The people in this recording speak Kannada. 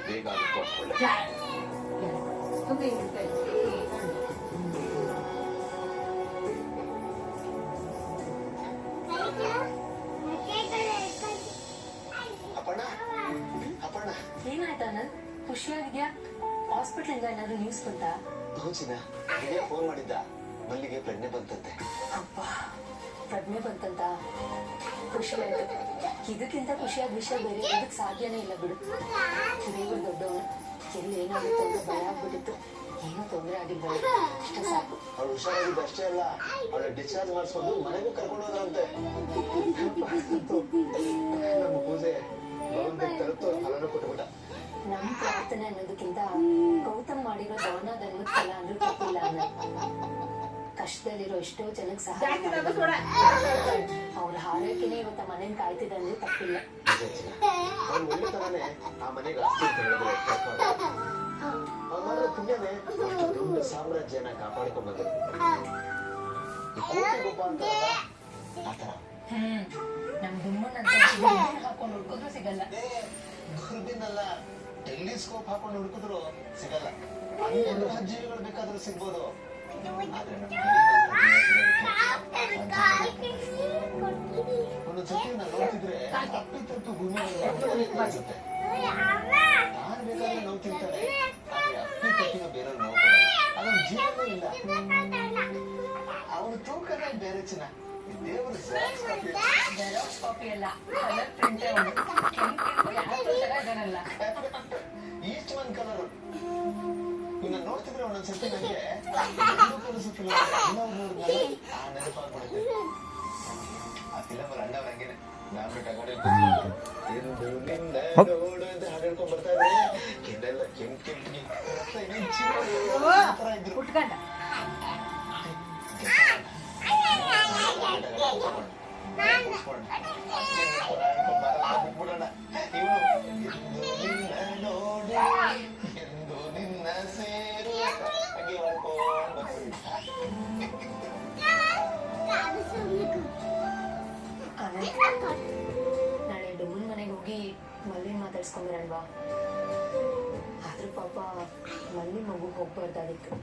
ಬೇಗ ಅದಕ್ಕೆ ಅಪ್ಪಣ್ಣ ಅಪ್ಪಣ್ಣ ಏನಾಯ್ತು ಆನಂದ್? ಖುಷಿಯಾಗಿದ್ಯಾ? ಹಾಸ್ಪಿಟಲ್ ಏನಾದ್ರು ನ್ಯೂಸ್ ಬಂತಾ? ಹೌಚಿನ ಫೋನ್ ಮಾಡಿದ್ದ, ಮಲ್ಲಿಗೆ ಪ್ರಜ್ಞೆ ಬಂತಂತೆ. ಅಪ್ಪ, ಪ್ರಜ್ಞೆ ಬಂತಂತ ಖುಷಿ ಆಯ್ತು. ಇದಕ್ಕಿಂತ ಖುಷಿಯಾದ ವಿಷಯ ಬೇರೆ ಇದಕ್ಕೆ ಸಾಧ್ಯನೇ ಇಲ್ಲ ಬಿಡು. ದೇವರು ದೊಡ್ಡವನು, ಎಲ್ಲಿ ಏನಾಗುತ್ತೆ ಅಂತ ಭಯ ಆಗ್ಬಿಟ್ಟಿತ್ತು. ಏನೂ ತೊಂದರೆ ಆಗಿಲ್ಲ, ಅಷ್ಟೇ ಸಾಕು. ಅವಳು ಹುಷಾರಾಗಿದ್ದು ಅಷ್ಟೇ ಅಲ್ಲ, ಅವಳ ಡಿಸ್ಚಾರ್ಜ್ ಮಾಡಿಸ್ಕೊಂಡು ಮನೆಗೂ ಕರ್ಕೊಂಡು ಹೋದಂತೆ. ನಮ್ಮ ಪೂಜೆ ತಲುಪ್ತು, ಫಲನೂ ಕೊಟ್ಬಿಟ್ಟ. ನಮ್ ಪ್ರಾರ್ಥನೆ ಅನ್ನೋದಕ್ಕಿಂತ ಗೌತಮ್ ಮಾಡಿರೋ ದಾನ ಧರ್ಮದ ಫಲ ಅಂದ್ರೂ ತಪ್ಪಿಲ್ಲ ಅನ್ನೋ. ಕಷ್ಟದಲ್ಲಿರೋ ಎಷ್ಟೋ ಜನಕ್ಕೆ ಸಹಾಯ ಅವ್ರ ಆರೋಗ್ಯನೇ ಇವತ್ತ ಮನೇನ್ ಕಾಯ್ತಿದೆ ಅಂದ್ರೆ ತಪ್ಪಿಲ್ಲ. ಒಳ್ಳೆ ತರಾನೇ ಆ ಮನೆಗೆ ಪುಣ್ಯನೇ ದೊಡ್ಡ ಸಾಮ್ರಾಜ್ಯನ ಕಾಪಾಡ್ಕೊಂಡ್ ಬಂದ್ರು. ಆತರ ನಮ್ ಗುಮ್ಮನ್ನ ಹಾಕೊಂಡು ಹುಡ್ಕೋದ್ರು ಸಿಗಲ್ಲ. ದುರ್ಬಿನಲ್ಲ, ಟೆಲಿಸ್ಕೋಪ್ ಹಾಕೊಂಡು ಹುಡುಕಿದ್ರು ಸಿಗಲ್ಲ. ಜೀವಿಗಳು ಬೇಕಾದ್ರೂ ಸಿಗ್ಬೋದು. ಒಂದೊಂದ್ಸತಿ ನಾನು ನೋಡ್ತಿದ್ರೆ ಅಪ್ಪಿತಪ್ಪು ಭೂಮಿ ಅನ್ಸುತ್ತೆ. ನಾನ್ ಬೇಕಾದ್ರೆ ನೋವು ತಿಂತಾನೆ, ಅಪ್ಪಿತಪ್ಪಿನ ಬೇರೆ ನೋವು ಅದೊಂದು ಜೀವನೂ ಇಲ್ಲ. ಅವನು ತೂಕನೇ ಬೇರೆ ಚಿನ್ನ. ದೇವರು ಕಾಪಿ ಅಲ್ಲ, colour print East one colour. ಇನ್ನ ನೋಡ್ತಿದ್ರೆ ಒಂದೊಂದ್ಸತಿ ನನಗೆ ನೆನಪಾಗ್ಬಿಡುತ್ತೆ. ಆ ಫಿಲಮ್ ಅಣ್ಣವ್ರ ಹಂಗೇನೆ ನಾನು ತಗೊಂಡು ಹಾಡ್ಕೊಂಡ್ ಬರ್ತಾ ಇದ್ರೆ ಕೆಂಡೆಲ್ಲ ಕೆಂಪಿ ಇದ್ರು. ಬಿಟ್ಬಿಡೋಣ. ಎಂದು ನಿನ್ನ ಸೇರು ಹಾಗೆ ಮಾಡ್ಕೊಂಡು ನಾಳೆ ಡೊಮ್ಮನ್ ಮನೆಗೆ ಹೋಗಿ ಮಲ್ಲಿ ಮಾತಾಡ್ಸ್ಕೊಂಬರಲ್ವಾ? ಆದ್ರೂ ಪಾಪ ಮಲ್ಲಿ ಮಗು ಹೋಗ್ಬಾರ್ದಾಗಿತ್ತು.